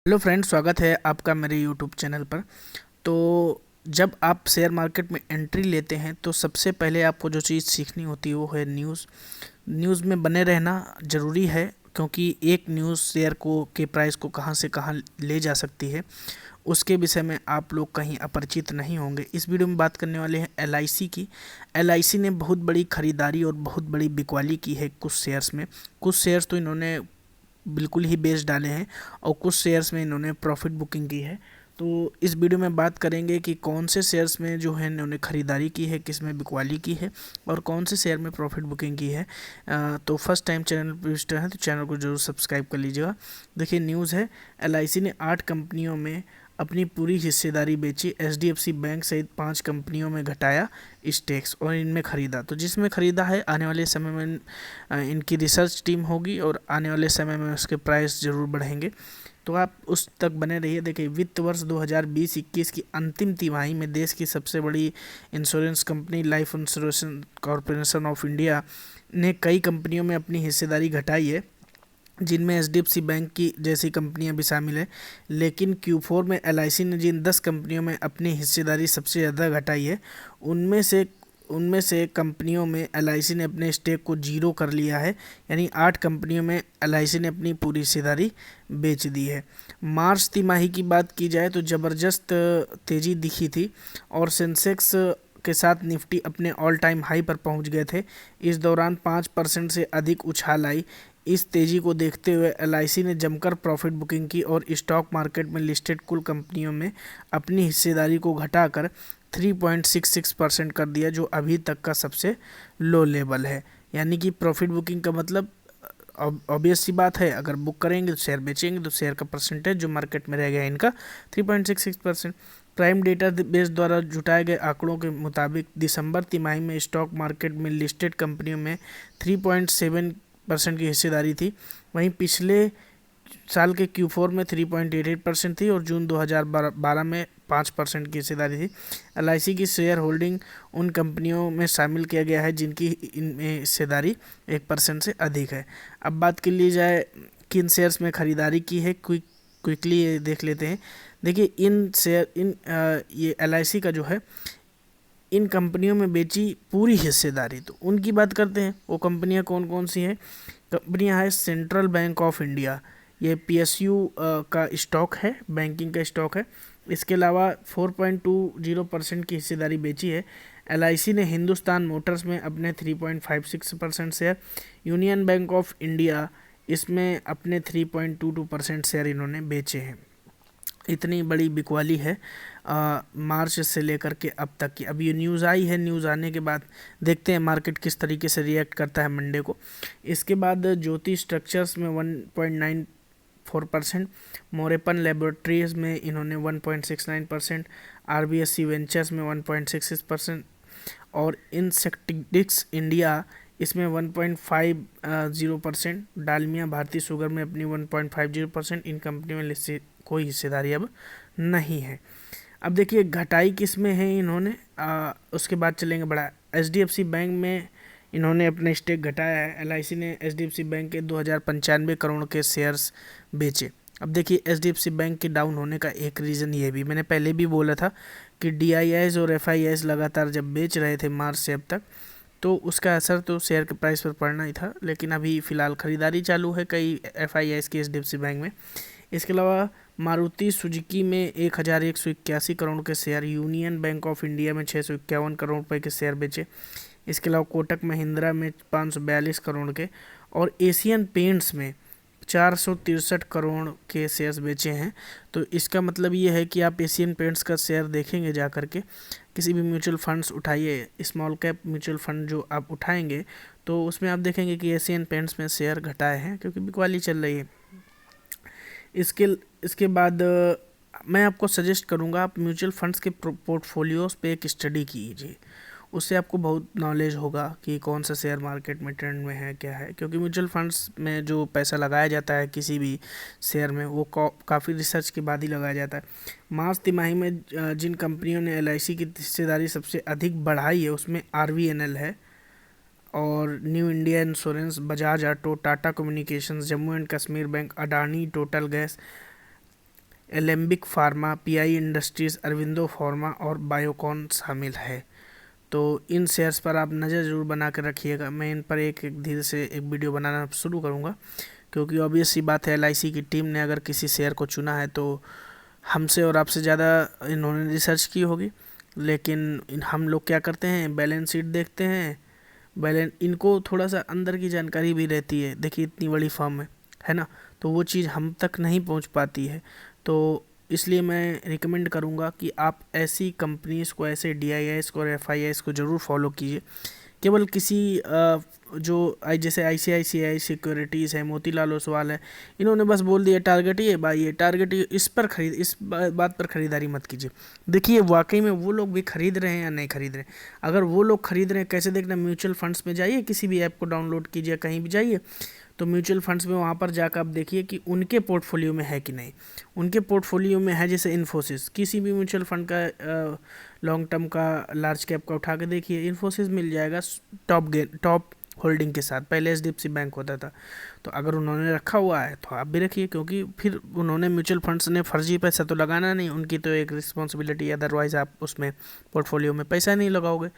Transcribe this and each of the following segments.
Hello friend, स्वागत है आपका मेरे यूट्यूब चैनल पर। तो जब आप शेयर मार्केट में एंट्री लेते हैं तो सबसे पहले आपको जो चीज़ सीखनी होती है वो है न्यूज़ में बने रहना ज़रूरी है, क्योंकि एक न्यूज़ शेयर को के प्राइस को कहां से कहां ले जा सकती है उसके विषय में आप लोग कहीं अपरिचित नहीं होंगे। इस वीडियो में बात करने वाले हैं एलआईसी की। एलआईसी ने बहुत बड़ी खरीदारी और बहुत बड़ी बिकवाली की है कुछ शेयर्स में। कुछ शेयर्स तो इन्होंने बिल्कुल ही बेच डाले हैं और कुछ शेयर्स में इन्होंने प्रॉफिट बुकिंग की है। तो इस वीडियो में बात करेंगे कि कौन से शेयर्स में जो है इन्होंने ख़रीदारी की है, किस में बिकवाली की है और कौन से शेयर में प्रॉफिट बुकिंग की है। तो फर्स्ट टाइम चैनल पर विजिटर हैं तो चैनल को जरूर सब्सक्राइब कर लीजिएगा। देखिए, न्यूज़ है एलआईसी ने 8 कंपनियों में अपनी पूरी हिस्सेदारी बेची। एचडीएफसी बैंक सहित 5 कंपनियों में घटाया स्टेक्स और इनमें ख़रीदा। तो जिसमें ख़रीदा है आने वाले समय में इनकी रिसर्च टीम होगी और आने वाले समय में उसके प्राइस ज़रूर बढ़ेंगे। तो आप उस तक बने रहिए। देखिए, वित्त वर्ष 2020-21 की अंतिम तिमाही में देश की सबसे बड़ी insurance company life insurance corporation of India ने कई कंपनियों में अपनी हिस्सेदारी घटाई है, जिनमें एचडीएफसी बैंक की जैसी कंपनियां भी शामिल है। लेकिन Q4 में एलआईसी ने जिन 10 कंपनियों में अपनी हिस्सेदारी सबसे ज़्यादा घटाई है, उनमें से कंपनियों में एलआईसी ने अपने स्टेक को जीरो कर लिया है। यानी 8 कंपनियों में एलआईसी ने अपनी पूरी हिस्सेदारी बेच दी है। मार्च तिमाही की बात की जाए तो ज़बरदस्त तेज़ी दिखी थी और सेंसेक्स के साथ निफ्टी अपने ऑल टाइम हाई पर पहुंच गए थे। इस दौरान 5% से अधिक उछाल आई। इस तेज़ी को देखते हुए एलआईसी ने जमकर प्रॉफिट बुकिंग की और स्टॉक मार्केट में लिस्टेड कुल कंपनियों में अपनी हिस्सेदारी को घटाकर 3.66% कर दिया, जो अभी तक का सबसे लो लेवल है। यानी कि प्रॉफिट बुकिंग का मतलब ऑब्वियस सी बात है, अगर बुक करेंगे तो शेयर बेचेंगे तो शेयर का परसेंटेज जो मार्केट में रह गया इनका 3.66%। प्राइम डेटा बेस द्वारा जुटाए गए आंकड़ों के मुताबिक दिसंबर तिमाही में स्टॉक मार्केट में लिस्टेड कंपनियों में 3.7% की हिस्सेदारी थी। वहीं पिछले साल के Q4 में 3.88% थी और जून 2012 में 5% की हिस्सेदारी थी। एलआईसी की शेयर होल्डिंग उन कंपनियों में शामिल किया गया है जिनकी इनमें हिस्सेदारी 1% से अधिक है। अब बात कर ली जाए किन शेयर्स में ख़रीदारी की है, क्विकली ये देख लेते हैं। देखिए, ये एलआईसी का जो है इन कंपनियों में बेची पूरी हिस्सेदारी। तो उनकी बात करते हैं, वो कंपनियां कौन कौन सी हैं। कंपनियां है सेंट्रल बैंक ऑफ इंडिया, ये पीएसयू का स्टॉक है, बैंकिंग का स्टॉक है। इसके अलावा 4.20% की हिस्सेदारी बेची है। एलआईसी ने हिंदुस्तान मोटर्स में अपने 3.56% share, union bank of India इसमें अपने 3.22% शेयर इन्होंने बेचे हैं। इतनी बड़ी बिकवाली है मार्च से लेकर के अब तक की। अब ये न्यूज़ आई है, न्यूज़ आने के बाद देखते हैं मार्केट किस तरीके से रिएक्ट करता है मंडे को। इसके बाद ज्योति स्ट्रक्चर्स में 1.94%, मोरेपन लेबोरेटरीज में इन्होंने 1.69%, आरबीएससी वेंचर्स में 1.66% और इंसेक्टिडिक्स इंडिया इसमें 1.50%, डालमिया भारतीय शुगर में अपनी 1.50%। इन कंपनियों में कोई हिस्सेदारी अब नहीं है। अब देखिए घटाई किस में है इन्होंने, उसके बाद चलेंगे बड़ा एचडीएफसी बैंक में इन्होंने अपने स्टेक घटाया है। एलआईसी ने एचडीएफसी बैंक के 2095 करोड़ के शेयर्स बेचे। अब देखिए, एचडीएफसी बैंक के डाउन होने का एक रीज़न ये भी मैंने पहले भी बोला था कि डीआईआईज और एफआईआईज लगातार जब बेच रहे थे मार्च से अब तक, तो उसका असर तो शेयर के प्राइस पर पड़ना ही था। लेकिन अभी फ़िलहाल ख़रीदारी चालू है कई एफआईआईज की एचडीएफसी बैंक में। इसके अलावा मारुति सुजुकी में 1181 करोड़ के share, union bank of India में 651 करोड़ रुपए के शेयर बेचे। इसके अलावा कोटक महिंद्रा में 542 करोड़ के और एशियन पेंट्स में 463 करोड़ के शेयर्स बेचे हैं। तो इसका मतलब ये है कि आप एशियन पेंट्स का शेयर देखेंगे जा करके, किसी भी म्यूचुअल फंड्स उठाइए, स्मॉल कैप म्यूचुअल फंड जो आप उठाएंगे तो उसमें आप देखेंगे कि एशियन पेंट्स में शेयर घटाए हैं क्योंकि बिकवाली चल रही है। इसके इसके बाद मैं आपको सजेस्ट करूंगा आप म्यूचुअल फंड्स के पोर्टफोलियोज पे एक स्टडी कीजिए। उससे आपको बहुत नॉलेज होगा कि कौन सा शेयर मार्केट में ट्रेंड में है, क्या है। क्योंकि म्यूचुअल फंड्स में जो पैसा लगाया जाता है किसी भी शेयर में, वो काफ़ी रिसर्च के बाद ही लगाया जाता है। मार्च तिमाही में जिन कंपनियों ने एलआईसी की हिस्सेदारी सबसे अधिक बढ़ाई है उसमें आरवीएनएल है और new India insurance, Bajaj auto, Tata communications, Jammu and Kashmir bank, Adani, total gas, Alembic pharma, pi industries, Aurobindo pharma और बायोकॉन शामिल है। तो इन शेयर्स पर आप नज़र ज़रूर बना कर रखिएगा। मैं इन पर एक एक धीरे से एक वीडियो बनाना शुरू करूँगा, क्योंकि ऑब्वियस सी बात है एलआईसी की टीम ने अगर किसी शेयर को चुना है तो हमसे और आपसे ज़्यादा इन्होंने रिसर्च की होगी। लेकिन हम लोग क्या करते हैं, बैलेंस शीट देखते हैं, इनको थोड़ा सा अंदर की जानकारी भी रहती है। देखिए इतनी बड़ी फर्म है ना, तो वो चीज़ हम तक नहीं पहुंच पाती है। तो इसलिए मैं रिकमेंड करूंगा कि आप ऐसी कंपनीज़ को, ऐसे डीआईआईएस को और एफआईआईएस को ज़रूर फॉलो कीजिए। केवल किसी जो जैसे आईसीआईसीआई सिक्योरिटीज़ है, मोतीलाल ओसवाल है, इन्होंने बस बोल दिया टारगेट ये बाई, ये टारगेट ये, इस बात पर ख़रीदारी मत कीजिए। देखिए वाकई में वो लोग भी खरीद रहे हैं या नहीं खरीद रहे हैं। अगर वो लोग खरीद रहे हैं, कैसे देखना, म्यूचुअल फंड्स में जाइए, किसी भी ऐप को डाउनलोड कीजिए, कहीं भी जाइए, तो म्यूचुअल फंड्स में वहाँ पर जाकर आप देखिए कि उनके पोर्टफोलियो में है कि नहीं। उनके पोर्टफोलियो में है, जैसे इन्फोसिस, किसी भी म्यूचुअल फंड का लॉन्ग टर्म का लार्ज कैप का उठा के देखिए, इन्फोसिस मिल जाएगा टॉप होल्डिंग के साथ। पहले एचडीएफसी बैंक होता था। तो अगर उन्होंने रखा हुआ है तो आप भी रखिए, क्योंकि फिर उन्होंने म्यूचुअल फंड्स ने फर्जी पैसा तो लगाना नहीं, उनकी तो एक रिस्पॉन्सिबिलिटी, अदरवाइज़ आप उसमें पोर्टफोलियो में पैसा नहीं लगाओगे।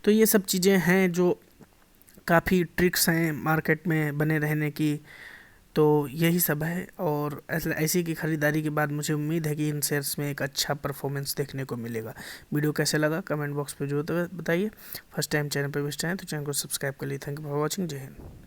तो ये सब चीज़ें हैं जो काफ़ी ट्रिक्स हैं मार्केट में बने रहने की। तो यही सब है, और ऐसी की ख़रीदारी के बाद मुझे उम्मीद है कि इन शेयर्स में एक अच्छा परफॉर्मेंस देखने को मिलेगा। वीडियो कैसे लगा कमेंट बॉक्स पे जरूर बताइए। फर्स्ट टाइम चैनल पे विजिट आए तो चैनल को सब्सक्राइब कर लीजिए। Thank you for watching. जय हिंद।